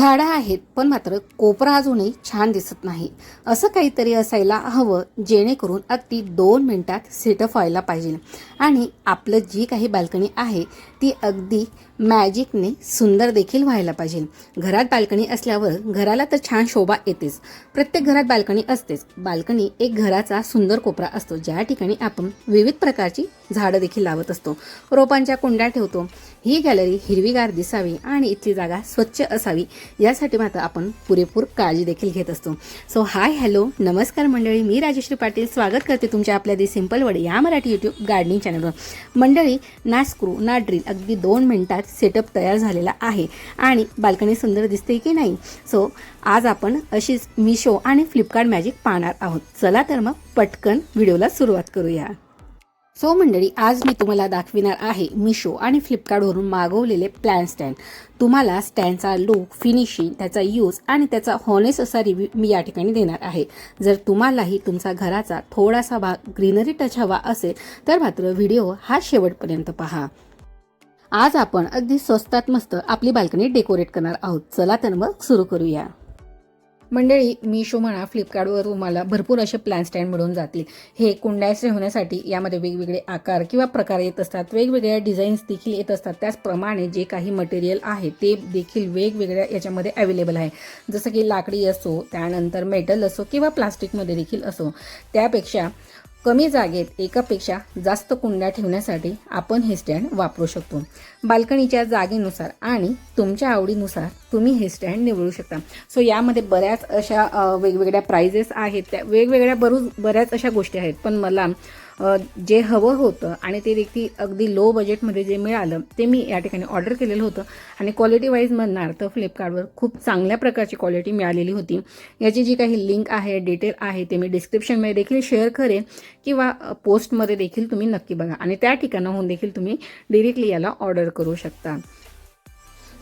झाडं आहेत पण मात्र कोपरा अजूनही छान दिसत नाही. असं काहीतरी असायला हवं जेणेकरून अगदी 2 मिनिटात सेटअप व्हायला पाहिजे आणि आपलं जी काही बाल्कनी आहे ती अगदी मॅजिकने सुंदर देखील व्हायला पाहिजे. घरात बाल्कनी असल्यावर घराला तर छान शोभा येतेच. प्रत्येक घरात बाल्कनी असतेच. बाल्कनी एक घराचा सुंदर कोपरा असतो ज्या ठिकाणी आपण विविध प्रकारची झाडं देखील लावत असतो, रोपांच्या कुंड्या ठेवतो. ही गॅलरी हिरवीगार दिसावी आणि इथली जागा स्वच्छ असावी यासाठी मात्र आपण पुरेपूर काळजी देखील घेत असतो. सो हाय हॅलो नमस्कार मंडळी, मी राजश्री पाटील स्वागत करते तुमच्या आपल्या दी सिंपल वर्ड या मराठी यूट्यूब गार्डनिंग चॅनलवर. मंडळी, ना स्क्रू ना ड्रिल, अगदी 2 मिनिटात सेटअप तयार झालेला आहे आणि बाल्कनी सुंदर दिसते की नाही. सो आज आपण अशीच मिशो आणि फ्लिपकार्ट मॅजिक पाहणार आहोत. चला तर मग पटकन व्हिडिओला सुरुवात करूया. सो मंडळी, आज मी तुम्हाला दाखविणार आहे मिशो आणि फ्लिपकार्टवरून मागवलेले प्लॅन स्टँड. तुम्हाला स्टँडचा लुक, फिनिशिंग, त्याचा यूज आणि त्याचा हॉनेस्ट असा रिव्ह्यू मी या ठिकाणी देणार आहे. जर तुम्हालाही तुमचा घराचा थोडासा भाग ग्रीनरी टच हवा असेल तर मात्र व्हिडिओ हा शेवटपर्यंत पहा. आज आपण अगदी स्वस्तात मस्त आपली बाल्कनी डेकोरेट करणार आहोत. चला तर मग सुरू करूया. मंडळी, मिशो म्हणा फ्लिपकार्टवर तुम्हाला भरपूर असे प्लॅन स्टँड मिळून जातील. हे कुंड्या ठेवण्यासाठी यामध्ये वेगवेगळे आकार किंवा प्रकार येत असतात, वेगवेगळ्या डिझाईन्स देखील येत असतात. त्याचप्रमाणे जे काही मटेरियल आहे ते देखील वेगवेगळ्या याच्यामध्ये अवेलेबल आहे. जसं की लाकडी असो, त्यानंतर मेटल असो किंवा प्लास्टिकमध्ये देखील असो. त्यापेक्षा कमी जागेत एकापेक्षा जास्त कुंड्या ठेवण्यासाठी आपण हे स्टँड वापरू शकतो. बाल्कनीच्या जागेनुसार आणि तुमच्या आवडीनुसार तुम्ही हे स्टँड निवडू शकता. सो यामध्ये बऱ्याच अशा वेगवेगळ्या प्राइजेस आहेत, त्या वेगवेगळ्या बऱ्याच अशा गोष्टी आहेत. पण मला जे हवं होतं आणि ते देखील अगदी लो बजेटमध्ये जे मिळालं ते मी या ठिकाणी ऑर्डर केलेलं होतं. आणि क्वालिटी वाईज म्हणणार तर फ्लिपकार्टवर खूप चांगल्या प्रकारची क्वालिटी मिळालेली होती. याची जी काही लिंक आहे, डिटेल आहे ते मी डिस्क्रिप्शनमध्ये देखील शेअर करेन किंवा पोस्टमध्ये देखील तुम्ही नक्की बघा आणि त्या ठिकाणाहून देखील तुम्ही डिरेक्टली याला ऑर्डर करू शकता.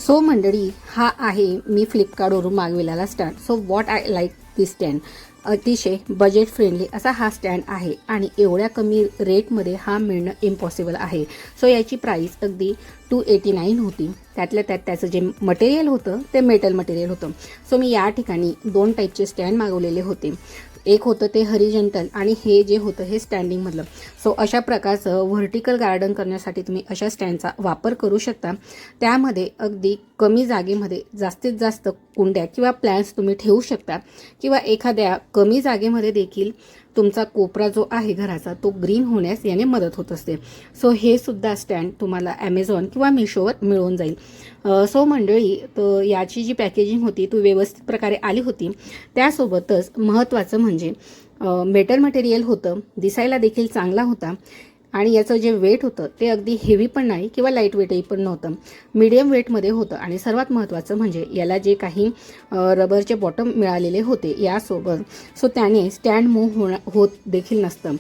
सो मंडळी, हा आहे मी फ्लिपकार्टवरून मागविलेला stand. So what I like this stand. अतिशय बजेट फ्रेंडली असा हा स्टँड आहे आणि एवढ्या कमी रेटमध्ये हा मिळणं इम्पॉसिबल आहे. सो याची प्राईस अगदी 289 होती. त्यातल्या त्यात त्याचं जे मटेरियल होतं ते मेटल मटेरियल होतं. सो मी या ठिकाणी 2 टाईपचे स्टँड मागवलेले होते. एक होतं ते हरिजंटल आणि हे जे होतं हे स्टँडिंगमधलं. सो अशा प्रकारचं व्हर्टिकल गार्डन करण्यासाठी तुम्ही अशा स्टँडचा वापर करू शकता. त्यामध्ये अगदी कमी जागेमध्ये जास्तीत जास्त कुंड्या किंवा प्लॅन्ट्स तुम्ही ठेवू शकता किंवा एखाद्या कमी जागेमध्ये देखील तुमचा कोपरा जो आहे घराचा तो ग्रीन होण्यास याने मदत होत असते. सो हे सुद्धा स्टँड तुम्हाला ॲमेझॉन किंवा मिशोवर मिळून जाईल. सो मंडळी, तर याची जी पॅकेजिंग होती ती व्यवस्थित प्रकारे आली होती. त्यासोबतच महत्त्वाचं म्हणजे मेटल मटेरियल होतं, दिसायला देखील चांगला होता आणि याचं जे वेट होतं ते अगदी हेवी पण नाही किंवा लाईट वेटही पण नव्हतं, मीडियम वेटमध्ये होतं. आणि सर्वात महत्त्वाचं म्हणजे याला जे काही रबरचे बॉटम मिळालेले होते यासोबत, सो त्याने स्टँड मूव्ह होत देखील नसतं,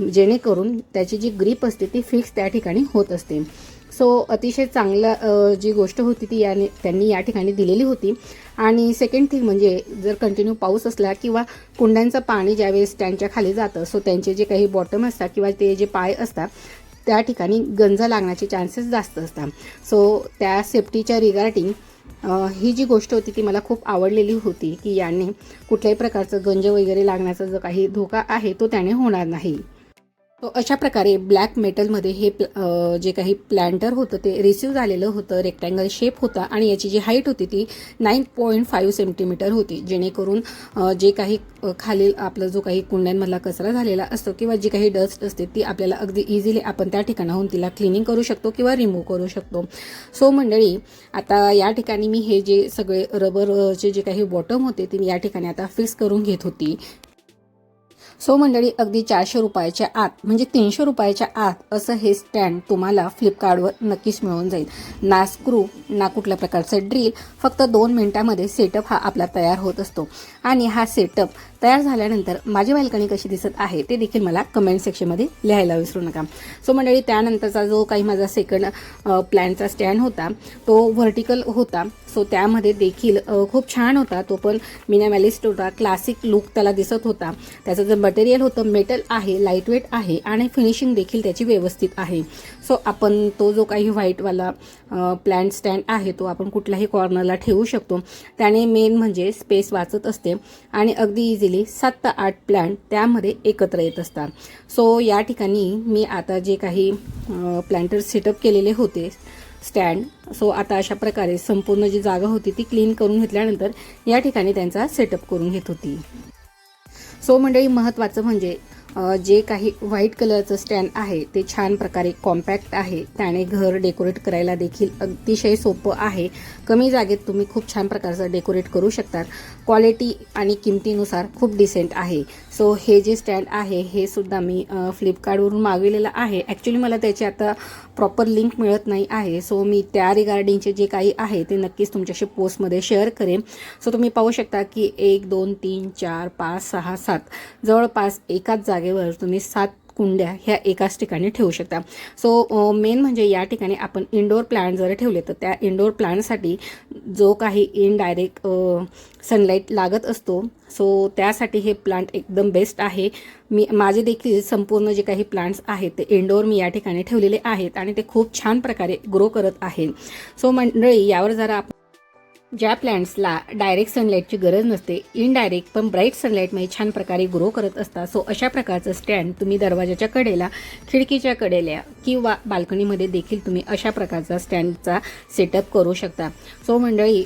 जेणेकरून त्याची जी ग्रीप असते ती फिक्स त्या ठिकाणी होत असते. सो अतिशय चांगलं जी गोष्ट होती ती त्यांनी या ठिकाणी दिलेली होती. आणि सेकंड थिंग म्हणजे जर कंटिन्यू पाऊस असला किंवा कुंड्यांचं पाणी ज्यावेळेस स्टँडच्या खाली जातं, सो त्यांचे जे काही बॉटम असतात किंवा ते जे पाय असतात त्या ठिकाणी गंज लागण्याचे चान्सेस जास्त असतात. सो त्या सेफ्टीच्या रिगार्डिंग ही जी गोष्ट होती ती मला खूप आवडलेली होती की याने कुठल्याही प्रकारचं गंज वगैरे लागण्याचा जो काही धोका आहे तो त्याने होणार नाही. तो अशा प्रकारे ब्लॅक मेटलमध्ये हे जे काही प्लॅन्टर होतं ते रिसीव झालेलं होतं. रेक्टँगल शेप होता आणि याची जी हाईट होती ती 9.5 सेंटीमीटर होती, जेणेकरून जे काही खालील आपला जो काही कुंड्यांमधला कचरा झालेला असतो किंवा जी काही डस्ट असते ती आपल्याला अगदी इझिली आपण त्या ठिकाणाहून तिला क्लिनिंग करू शकतो किंवा रिमूव्ह करू शकतो. सो मंडळी, आता या ठिकाणी मी हे जे सगळे रबरचे जे काही बॉटम होते ते मी या ठिकाणी आता फिक्स करून घेत होती. सो मंडळी, अगदी 400 रुपयाच्या आत म्हणजे 300 रुपयाच्या आत असं हे स्टँड तुम्हाला फ्लिपकार्टवर नक्कीच मिळून जाईल. ना स्क्रू ना कुठल्या प्रकारचं ड्रिल, फक्त 2 मिनिटामध्ये सेटअप हा आपला तयार होत असतो. आणि हा सेटअप तयार झाल्यानंतर माझी बाल्कनी कशी दिसत आहे ते देखील मला कमेंट सेक्शनमध्ये लिहायला विसरू नका. सो मंडळी, त्यानंतरचा जो काही माझा सेकंड प्लॅनचा स्टँड होता तो व्हर्टिकल होता. सो त्यामध्ये देखील खूप छान होता. तो पण मिनिमलिस्ट होता, क्लासिक लुक त्याला दिसत होता. त्याचं जे मटेरियल होतं मेटल आहे, लाईटवेट आहे आणि फिनिशिंग देखील त्याची व्यवस्थित आहे. सो आपण तो जो काही व्हाईटवाला प्लांट स्टँड आहे तो आपण कुठल्याही कॉर्नरला ठेवू शकतो. त्याने मेन म्हणजे स्पेस वाचत असते आणि अगदी इझिली 7 ते 8 प्लांट त्यामध्ये एकत्र येत असतात. सो या ठिकाणी मी आता जे काही प्लांटर सेटअप केलेले होते स्टँड, सो आता अशा प्रकारे संपूर्ण जी जागा होती ती क्लीन करून घेतल्यानंतर या ठिकाणी त्यांचा सेटअप करून घेत होती. सो मंडळी, महत्त्वाचं म्हणजे जे काही व्हाईट कलरचं स्टँड आहे ते छान प्रकारे कॉम्पॅक्ट आहे. त्याने घर डेकोरेट करायला देखील अतिशय सोपं आहे. कमी जागेत तुम्ही खूप छान प्रकारचं डेकोरेट करू शकतात. क्वालिटी आणि किमतीनुसार खूप डिसेंट आहे. सो हे जे स्टँड आहे हे सुद्धा मी फ्लिपकार्टवरून मागवलेलं आहे. ॲक्च्युली मला त्याची आता प्रॉपर लिंक मिळत नाही आहे. सो मी त्या रिगार्डिंगचे जे काही आहे ते नक्कीच तुमच्याशी पोस्टमध्ये शेअर करेन. सो तुम्ही पाहू शकता की 1 2 3 4 5 6 7 जवळपास एकाच जागेवर तुम्ही 7 कुंड्या ह्या एकाच ठिकाणी ठेवू शकता. सो मेन म्हणजे या ठिकाणी आपण इंडोर प्लांट जर ठेवले तर त्या इंडोर प्लांटसाठी जो काही इनडायरेक्ट सनलाईट लागत असतो, सो त्यासाठी हे प्लांट एकदम बेस्ट आहे. माझे देखील संपूर्ण जे काही प्लांट्स आहेत ते इंडोर मी या ठिकाणी ठेवलेले आहेत आणि ते खूप छान प्रकारे ग्रो करत आहेत. सो मंडळी, यावर जरा ज्या प्लांट्सला डायरेक्ट सनलाईटची गरज नसते, इनडायरेक्ट पण ब्राईट सनलाईटमध्ये छान प्रकारे ग्रो करत असतात. सो अशा प्रकारचं स्टँड तुम्ही दरवाजाच्या कडेला, खिडकीच्या कडेला किंवा बाल्कनीमध्ये देखील तुम्ही अशा प्रकारचा स्टँडचा सेटअप करू शकता. सो मंडळी,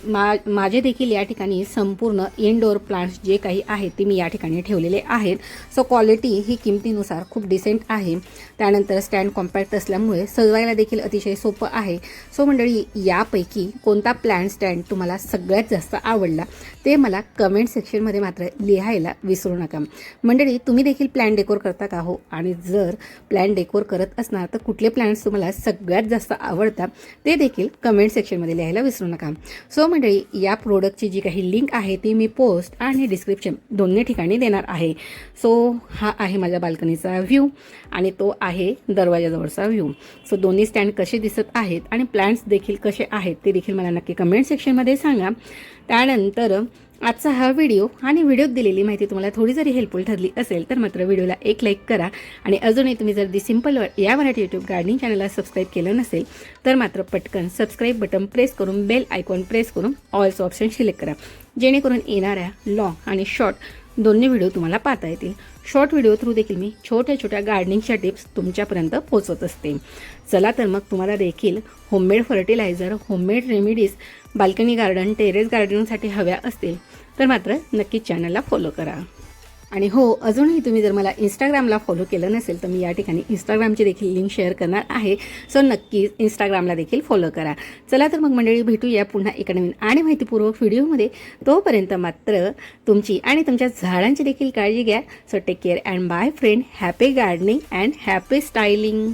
माझे देखील या ठिकाणी संपूर्ण इनडोअर प्लांट्स जे काही आहेत ते मी या ठिकाणी ठेवलेले आहेत. सो क्वालिटी ही किमतीनुसार खूप डिसेंट आहे. त्यानंतर स्टँड कॉम्पॅक्ट असल्यामुळे सजवायला देखील अतिशय सोपं आहे. सो मंडळी, यापैकी कोणता प्लांट स्टँड तुम्हाला सगळ्यात जास्त आवडला ते मला कमेंट सेक्शनमध्ये मात्र लिहायला विसरू नका. मंडळी, तुम्ही देखील प्लॅन डेकोर करता का हो? आणि जर प्लॅन डेकोर करत असणार तर कुठले प्लॅन्ट्स तुम्हाला सगळ्यात जास्त आवडतात ते देखील कमेंट सेक्शनमध्ये लिहायला विसरू नका. सो मंडळी, या प्रोडक्टची जी काही लिंक आहे ती मी पोस्ट आणि डिस्क्रिप्शन दोन्ही ठिकाणी देणार आहे. सो हा आहे माझ्या बाल्कनीचा व्ह्यू आणि तो आहे दरवाजाजवळचा व्ह्यू. सो दोन्ही स्टँड कसे दिसत आहेत आणि प्लॅन्ट्स देखील कसे आहेत ते देखील मला नक्की कमेंट सेक्शनमध्ये सांगा. त्यानंतर आजचा हा व्हिडिओ आणि व्हिडिओत दिलेली माहिती तुम्हाला थोडी जरी हेल्पफुल ठरली असेल तर मात्र व्हिडिओला एक लाईक करा. आणि अजूनही तुम्ही जर दी सिम्पल या मराठी यूट्यूब गार्डनिंग चॅनलला सबस्क्राईब केलं नसेल तर मात्र पटकन सबस्क्राईब बटन प्रेस करून बेल आयकॉन प्रेस करून ऑलचं ऑप्शन सिलेक्ट करा, जेणेकरून येणाऱ्या लॉंग आणि शॉर्ट दोन्ही व्हिडिओ तुम्हाला पाहता येतील. शॉर्ट व्हिडिओ थ्रू देखील मी छोट्या छोट्या गार्डनिंगच्या टिप्स तुमच्यापर्यंत पोहोचवत असते. चला तर मग, तुम्हाला देखील homemade fertiliser, homemade remedies balcony garden, terrace गार्डनिंगसाठी हव्या असतील तर मात्र नक्कीच चॅनलला फॉलो करा. आणि हो, अजूनही तुम्ही जर मला इंस्टाग्रामला फॉलो केलं नसेल तर मी या ठिकाणी इंस्टाग्रामची देखील लिंक शेअर करणार आहे. सो नक्कीच इंस्टाग्रामला देखील फॉलो करा. चला तर मग मंडळी, भेटूया पुन्हा एका नवीन आणि माहितीपूर्वक व्हिडिओमध्ये. तोपर्यंत मात्र तुमची आणि तुमच्या झाडांची देखील काळजी घ्या. So take care and bye friend. Happy gardening and happy styling.